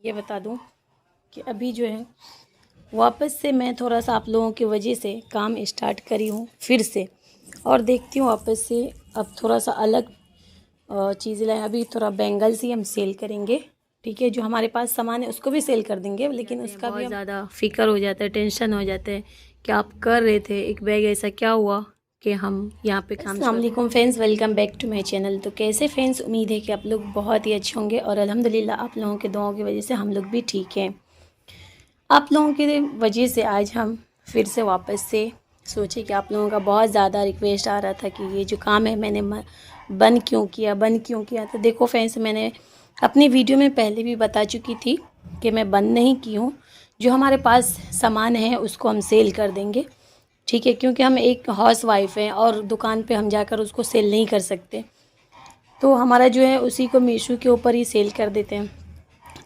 ये बता दूं कि अभी जो है वापस से मैं थोड़ा सा आप लोगों की वजह से काम स्टार्ट करी हूँ फिर से, और देखती हूँ वापस से अब थोड़ा सा अलग चीज़ें लाएँ। अभी थोड़ा बैंगल्स ही हम सेल करेंगे, ठीक है। जो हमारे पास सामान है उसको भी सेल कर देंगे, लेकिन उसका भी ज़्यादा फिक्र हो जाता है, टेंशन हो जाता है कि आप कर रहे थे एक बैग, ऐसा क्या हुआ कि हम यहाँ पे काम। अस्सलाम वालेकुम friends, welcome back to my channel. तो कैसे फ्रेंड्स, उम्मीद है कि आप लोग बहुत ही अच्छे होंगे और अल्हम्दुलिल्लाह आप लोगों के दुआओं की वजह से हम लोग भी ठीक हैं। आप लोगों की वजह से आज हम फिर से वापस से सोचे कि आप लोगों का बहुत ज़्यादा रिक्वेस्ट आ रहा था कि ये जो काम है मैंने बंद क्यों किया। तो देखो फ्रेंड्स, मैंने अपनी वीडियो में पहले भी बता चुकी थी कि मैं बंद नहीं की हूँ। जो हमारे पास सामान है उसको हम सेल कर देंगे, ठीक है, क्योंकि हम एक हाउस वाइफ हैं और दुकान पे हम जाकर उसको सेल नहीं कर सकते। तो हमारा जो है उसी को मीशो के ऊपर ही सेल कर देते हैं।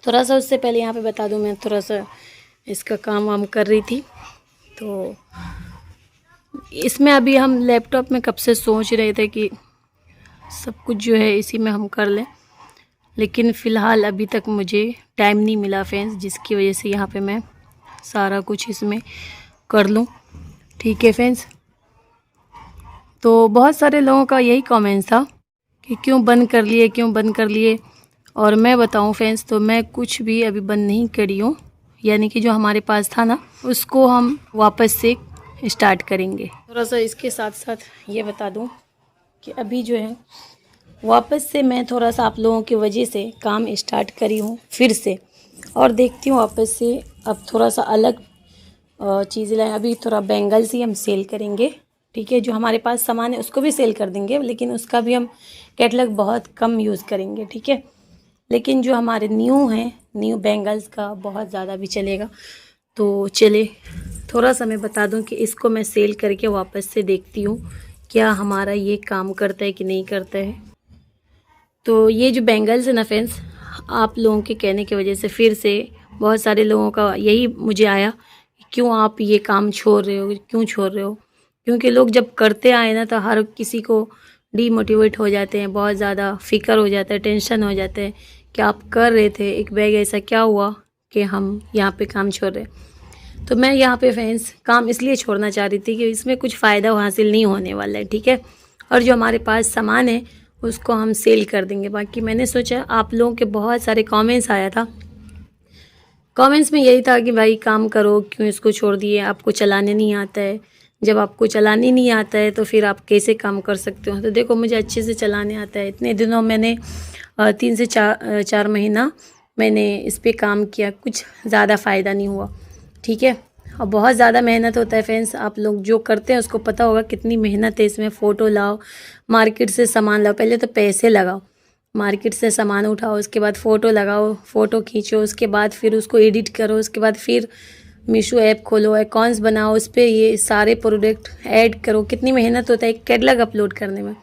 थोड़ा सा उससे पहले यहाँ पे बता दूँ, मैं थोड़ा सा इसका काम वाम कर रही थी। तो इसमें अभी हम लैपटॉप में कब से सोच रहे थे कि सब कुछ जो है इसी में हम कर लें, लेकिन फ़िलहाल अभी तक मुझे टाइम नहीं मिला फ्रेंड्स, जिसकी वजह से यहाँ पे मैं सारा कुछ इसमें कर लूँ, ठीक है फ्रेंड्स। तो बहुत सारे लोगों का यही कमेंट था कि क्यों बंद कर लिए। और मैं बताऊं फ्रेंड्स, तो मैं कुछ भी अभी बंद नहीं करी हूँ, यानी कि जो हमारे पास था ना उसको हम वापस से स्टार्ट करेंगे। थोड़ा सा इसके साथ साथ ये बता दूं कि अभी जो है वापस से मैं थोड़ा सा आप लोगों की वजह से काम स्टार्ट करी हूँ फिर से, और देखती हूँ वापस से अब थोड़ा सा अलग चीज़ें लाएँ। अभी थोड़ा बैंगल्स ही हम सेल करेंगे, ठीक है। जो हमारे पास सामान है उसको भी सेल कर देंगे, लेकिन उसका भी हम कैटलॉग बहुत कम यूज़ करेंगे, ठीक है। लेकिन जो हमारे न्यू बैंगल्स का बहुत ज़्यादा भी चलेगा। तो चले थोड़ा सा मैं बता दूं कि इसको मैं सेल करके वापस से देखती हूँ क्या हमारा ये काम करता है कि नहीं करता है। तो ये जो बैंगल्स है ना फ्रेंड्स, आप लोगों के कहने की वजह से फिर से बहुत सारे लोगों का यही मुझे आया, क्यों आप ये काम छोड़ रहे हो, क्यों छोड़ रहे हो। क्योंकि लोग जब करते आए ना तो हर किसी को डीमोटिवेट हो जाते हैं, बहुत ज़्यादा फिक्र हो जाता है, टेंशन हो जाता है कि आप कर रहे थे एक बैग, ऐसा क्या हुआ कि हम यहाँ पे काम छोड़ रहे। तो मैं यहाँ पे फ्रेंड्स काम इसलिए छोड़ना चाह रही थी कि इसमें कुछ फ़ायदा हासिल नहीं होने वाला है, ठीक है। और जो हमारे पास सामान है उसको हम सेल कर देंगे। बाकी मैंने सोचा, आप लोगों के बहुत सारे कमेंट्स आया था, कमेंट्स में यही था कि भाई काम करो, क्यों इसको छोड़ दिए, आपको चलाने नहीं आता है। जब आपको चलाने नहीं आता है तो फिर आप कैसे काम कर सकते हो। तो देखो मुझे अच्छे से चलाने आता है। इतने दिनों मैंने 3 से 4 महीना मैंने इस पर काम किया, कुछ ज़्यादा फ़ायदा नहीं हुआ, ठीक है। और बहुत ज़्यादा मेहनत होता है फ्रेंड्स, आप लोग जो करते हैं उसको पता होगा कितनी मेहनत है इसमें। फ़ोटो लाओ, मार्केट से सामान लाओ, पहले तो पैसे लगाओ, मार्केट से सामान उठाओ, उसके बाद फ़ोटो लगाओ, फ़ोटो खींचो, उसके बाद फिर उसको एडिट करो, उसके बाद फिर मीशो ऐप खोलो, अकाउंट्स बनाओ, उस पर ये सारे प्रोडक्ट ऐड करो। कितनी मेहनत होता है एक कैटलॉग अपलोड करने में।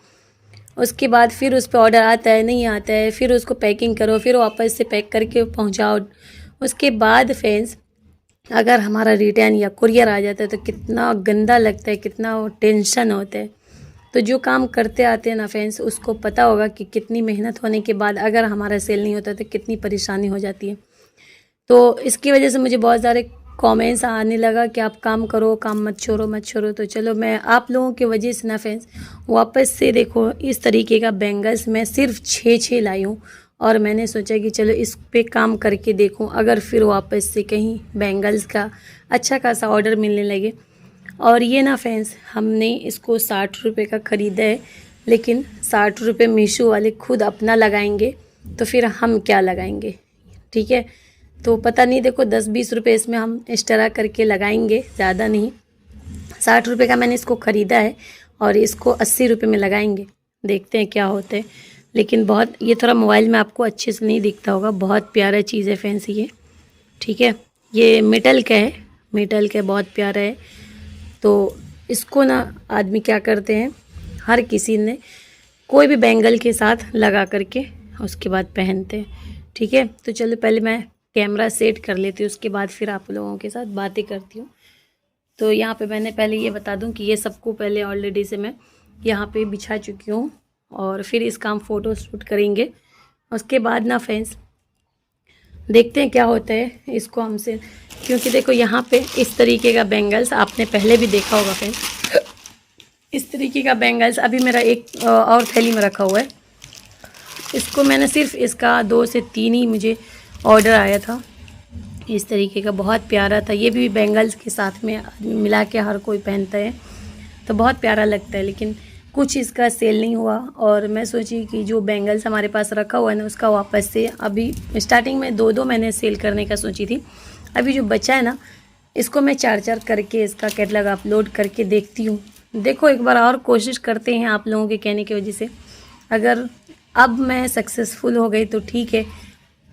उसके बाद फिर उस पर ऑर्डर आता है नहीं आता है, फिर उसको पैकिंग करो, फिर वापस से पैक करके पहुंचाओ। उसके बाद फ्रेंड्स अगर हमारा रिटर्न या कुरियर आ जाता है तो कितना गंदा लगता है, कितना टेंशन होता है। तो जो काम करते आते हैं ना फ्रेंड्स, उसको पता होगा कि कितनी मेहनत होने के बाद अगर हमारा सेल नहीं होता तो कितनी परेशानी हो जाती है। तो इसकी वजह से मुझे बहुत सारे कमेंट्स आने लगा कि आप काम करो, काम मत छोड़ो। तो चलो मैं आप लोगों की वजह से ना फ्रेंड्स वापस से देखो इस तरीके का बैंगल्स मैं सिर्फ 6 लाई हूँ, और मैंने सोचा कि चलो इस पे काम करके देखूँ, अगर फिर वापस से कहीं बैंगल्स का अच्छा खासा ऑर्डर मिलने लगे। और ये ना फ्रेंड्स हमने इसको 60 रुपये का ख़रीदा है, लेकिन 60 रुपये मीशो वाले खुद अपना लगाएंगे तो फिर हम क्या लगाएंगे, ठीक है। तो पता नहीं, देखो 10-20 रुपये इसमें हम एक्स्ट्रा करके लगाएंगे, ज़्यादा नहीं। 60 रुपये का मैंने इसको ख़रीदा है और इसको 80 रुपये में लगाएंगे, देखते हैं क्या होता है। लेकिन बहुत, ये थोड़ा मोबाइल में आपको अच्छे से नहीं दिखता होगा, बहुत प्यारा चीज़ है फैंसी ये, ठीक है। ये मेटल का है, बहुत प्यारा है। तो इसको ना आदमी क्या करते हैं, हर किसी ने कोई भी बैंगल के साथ लगा करके उसके बाद पहनते हैं, ठीक है। तो चलो पहले मैं कैमरा सेट कर लेती हूँ, उसके बाद फिर आप लोगों के साथ बातें करती हूँ। तो यहाँ पे मैंने पहले ये बता दूँ कि ये सबको पहले ऑलरेडी से मैं यहाँ पे बिछा चुकी हूँ, और फिर इसका हम फ़ोटो शूट करेंगे। उसके बाद ना फ्रेंड्स देखते हैं क्या होता है इसको हमसे, क्योंकि देखो यहाँ पे इस तरीके का बैंगल्स आपने पहले भी देखा होगा फ्रेंड्स। इस तरीके का बैंगल्स अभी मेरा एक और थैली में रखा हुआ है। इसको मैंने सिर्फ इसका 2 से 3 ही मुझे ऑर्डर आया था। इस तरीके का बहुत प्यारा था। ये भी बैंगल्स के साथ में मिला के हर कोई पहनता है तो बहुत प्यारा लगता है, लेकिन कुछ इसका सेल नहीं हुआ और मैं सोची कि जो बैंगल्स हमारे पास रखा हुआ है ना उसका वापस से, अभी स्टार्टिंग में 2-2 मैंने सेल करने का सोची थी। अभी जो बचा है ना इसको मैं 4-4 करके इसका कैटलॉग अपलोड करके देखती हूँ। देखो एक बार और कोशिश करते हैं आप लोगों के कहने की वजह से। अगर अब मैं सक्सेसफुल हो गई तो ठीक है,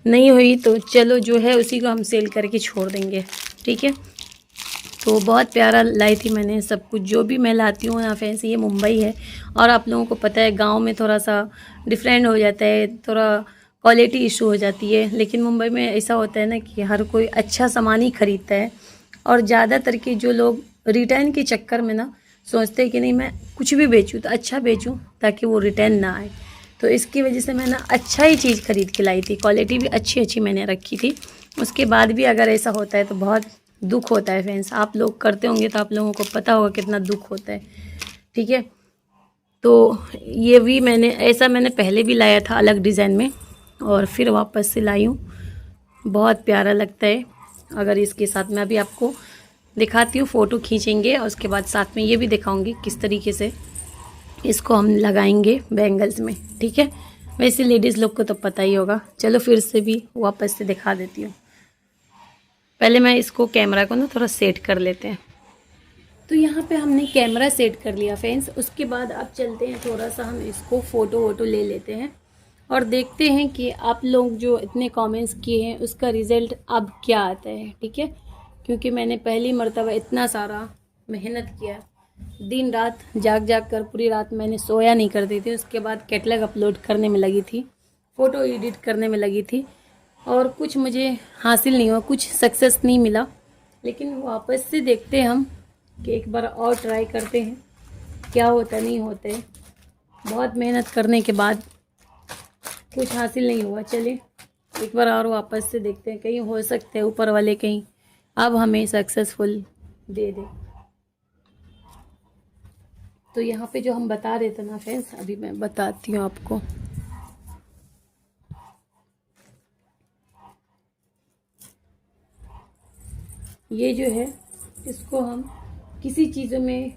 नहीं हुई तो चलो जो है उसी को हम सेल करके छोड़ देंगे, ठीक है। तो बहुत प्यारा लाई थी मैंने सब कुछ। जो भी मैं लाती हूँ ना फ्रेंड्स, ये मुंबई है और आप लोगों को पता है गांव में थोड़ा सा डिफरेंट हो जाता है, थोड़ा क्वालिटी इशू हो जाती है, लेकिन मुंबई में ऐसा होता है ना कि हर कोई अच्छा सामान ही खरीदता है। और ज़्यादातर के जो लोग रिटर्न के चक्कर में ना सोचते हैं कि नहीं मैं कुछ भी बेचूँ तो अच्छा बेचूँ ताकि वो रिटर्न ना आए। तो इसकी वजह से मैं ना अच्छा ही चीज़ खरीद के लाई थी, क्वालिटी भी अच्छी अच्छी मैंने रखी थी। उसके बाद भी अगर ऐसा होता है तो बहुत दुख होता है फ्रेंड्स। आप लोग करते होंगे तो आप लोगों को पता होगा कितना दुख होता है, ठीक है। तो ये भी मैंने पहले भी लाया था अलग डिज़ाइन में और फिर वापस से लाई हूँ। बहुत प्यारा लगता है। अगर इसके साथ में अभी आपको दिखाती हूँ, फ़ोटो खींचेंगे और उसके बाद साथ में ये भी दिखाऊंगी किस तरीके से इसको हम लगाएंगे बैंगल्स में, ठीक है। वैसे लेडीज़ लोग को तो पता ही होगा। चलो फिर से भी वापस से दिखा देती हूँ। पहले मैं इसको कैमरा को ना थोड़ा सेट कर लेते हैं। तो यहाँ पे हमने कैमरा सेट कर लिया फ्रेंड्स। उसके बाद अब चलते हैं थोड़ा सा हम इसको फ़ोटो वोटो ले लेते हैं और देखते हैं कि आप लोग जो इतने कमेंट्स किए हैं उसका रिज़ल्ट अब क्या आता है, ठीक है। क्योंकि मैंने पहली मर्तबा इतना सारा मेहनत किया, दिन रात जाग जाग कर, पूरी रात मैंने सोया नहीं करती थी। उसके बाद कैटलॉग अपलोड करने में लगी थी, फ़ोटो एडिट करने में लगी थी और कुछ मुझे हासिल नहीं हुआ, कुछ सक्सेस नहीं मिला। लेकिन वापस से देखते हैं हम कि एक बार और ट्राई करते हैं क्या होता नहीं होता है। बहुत मेहनत करने के बाद कुछ हासिल नहीं हुआ। चलिए एक बार और वापस से देखते हैं, कहीं हो सकता है ऊपर वाले कहीं अब हमें सक्सेसफुल दे दे। तो यहाँ पे जो हम बता रहे थे ना फ्रेंड्स, अभी मैं बताती हूँ आपको। ये जो है इसको हम किसी चीज़ों में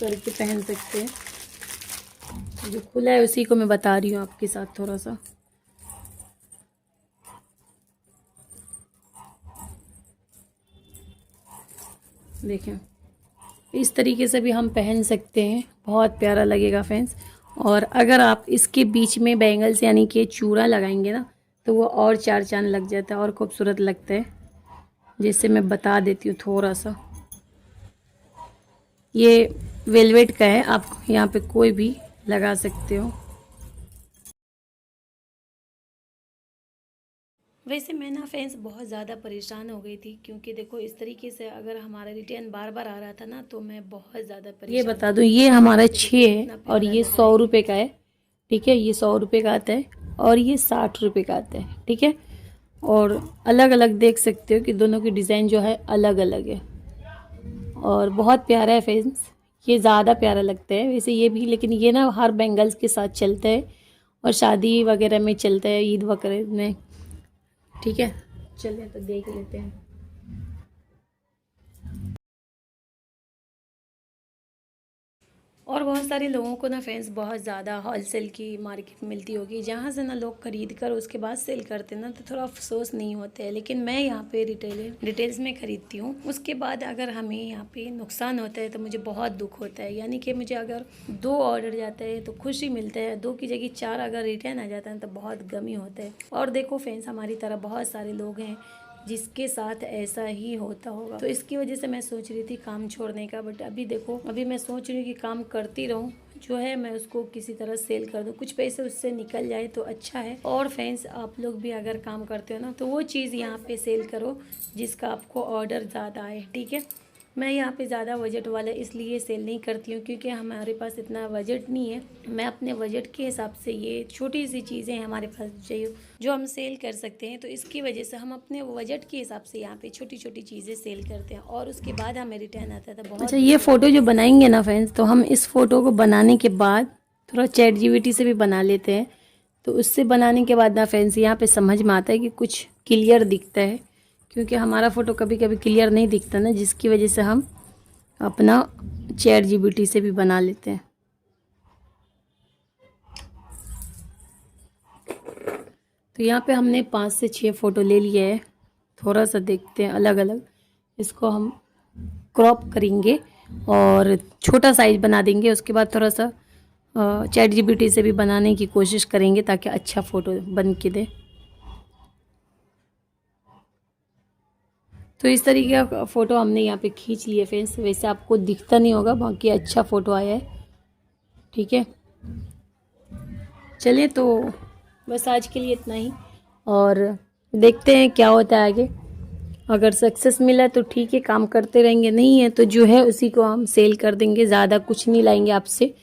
करके पहन सकते हैं। जो खुला है उसी को मैं बता रही हूँ आपके साथ थोड़ा सा। देखें इस तरीके से भी हम पहन सकते हैं, बहुत प्यारा लगेगा फ्रेंड्स। और अगर आप इसके बीच में बैंगल्स यानी कि चूड़ा लगाएंगे ना तो वो और 4 चांद लग जाता है और खूबसूरत लगता है। जैसे मैं बता देती हूँ थोड़ा सा, ये वेलवेट का है, आप यहाँ पे कोई भी लगा सकते हो। वैसे मैं ना फ्रेंड्स बहुत ज़्यादा परेशान हो गई थी, क्योंकि देखो इस तरीके से अगर हमारा रिटर्न बार बार आ रहा था ना तो मैं बहुत ज़्यादा परेशान। ये बता दूँ ये हमारा 6 है और ये 100 रुपये का है, ठीक है। ये 100 रुपये का आता है और ये 60 रुपये का आता है, ठीक है। और अलग अलग देख सकते हो कि दोनों की डिज़ाइन जो है अलग अलग है और बहुत प्यारा है फ्रेंड्स। ये ज़्यादा प्यारा लगता है वैसे ये भी, लेकिन ये ना हर बैंगल्स के साथ चलता है और शादी वगैरह में चलता है, ईद वगैरह में, ठीक है। चलिए तो देख लेते हैं। और बहुत सारे लोगों को ना फ्रेंड्स बहुत ज़्यादा होलसेल की मार्केट मिलती होगी, जहाँ से ना लोग खरीद कर उसके बाद सेल करते हैं ना तो थोड़ा अफसोस नहीं होता है। लेकिन मैं यहाँ पे डिटेल्स में ख़रीदती हूँ, उसके बाद अगर हमें यहाँ पे नुकसान होता है तो मुझे बहुत दुख होता है। यानी कि मुझे अगर 2 ऑर्डर जाता है तो खुशी मिलता है, 2 की जगह 4 अगर रिटर्न आ जाता है तो बहुत गमी होता है। और देखो फ्रेंड्स हमारी तरह बहुत सारे लोग हैं जिसके साथ ऐसा ही होता होगा, तो इसकी वजह से मैं सोच रही थी काम छोड़ने का। बट अभी देखो अभी मैं सोच रही हूँ कि काम करती रहूँ, जो है मैं उसको किसी तरह सेल कर दूँ, कुछ पैसे उससे निकल जाए तो अच्छा है। और फ्रेंड्स आप लोग भी अगर काम करते हो ना तो वो चीज़ यहाँ पे सेल करो जिसका आपको ऑर्डर ज़्यादा आए, ठीक है। मैं यहाँ पे ज़्यादा बजट वाला इसलिए सेल नहीं करती हूँ क्योंकि हमारे पास इतना बजट नहीं है। मैं अपने बजट के हिसाब से ये छोटी सी चीज़ें हैं हमारे पास चाहिए जो हम सेल कर सकते हैं, तो इसकी वजह से हम अपने बजट के हिसाब से यहाँ पे छोटी छोटी चीज़ें सेल करते हैं और उसके बाद हमें रिटर्न आता था बहुत। अच्छा, ये फ़ोटो जो बनाएंगे ना फ्रेंड्स, तो हम इस फ़ोटो को बनाने के बाद थोड़ा ChatGPT से भी बना लेते हैं। तो उससे बनाने के बाद ना फ्रेंड्स यहाँ पे समझ में आता है कि कुछ क्लियर दिखता है, क्योंकि हमारा फ़ोटो कभी कभी क्लियर नहीं दिखता ना, जिसकी वजह से हम अपना ChatGPT से भी बना लेते हैं। तो यहाँ पे हमने 5 से 6 फ़ोटो ले लिए है। थोड़ा सा देखते हैं अलग अलग, इसको हम क्रॉप करेंगे और छोटा साइज बना देंगे। उसके बाद थोड़ा सा ChatGPT से भी बनाने की कोशिश करेंगे ताकि अच्छा फ़ोटो बन के दे। तो इस तरीके का फ़ोटो हमने यहाँ पे खींच लिए फ्रेंड्स। वैसे आपको दिखता नहीं होगा, बाकी अच्छा फ़ोटो आया है। ठीक है, चलिए तो बस आज के लिए इतना ही और देखते हैं क्या होता है आगे। अगर सक्सेस मिला तो ठीक है, काम करते रहेंगे, नहीं है तो जो है उसी को हम सेल कर देंगे। ज़्यादा कुछ नहीं लाएंगे आपसे,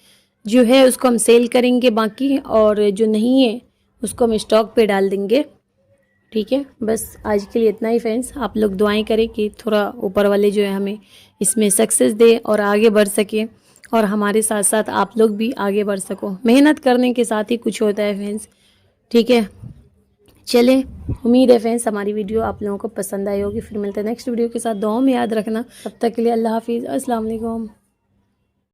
जो है उसको हम सेल करेंगे बाकी, और जो नहीं है उसको हम स्टॉक पे डाल देंगे। ठीक है, बस आज के लिए इतना ही फ्रेंड्स। आप लोग दुआएं करें कि थोड़ा ऊपर वाले जो है हमें इसमें सक्सेस दे और आगे बढ़ सके, और हमारे साथ साथ आप लोग भी आगे बढ़ सको। मेहनत करने के साथ ही कुछ होता है फ्रेंड्स। ठीक है, चले, उम्मीद है फ्रेंड्स हमारी वीडियो आप लोगों को पसंद आई होगी। फिर मिलते हैं नेक्स्ट वीडियो के साथ। दुआओं में याद रखना। तब तक के लिए अल्लाह हाफिज़, अस्सलाम वालेकुम।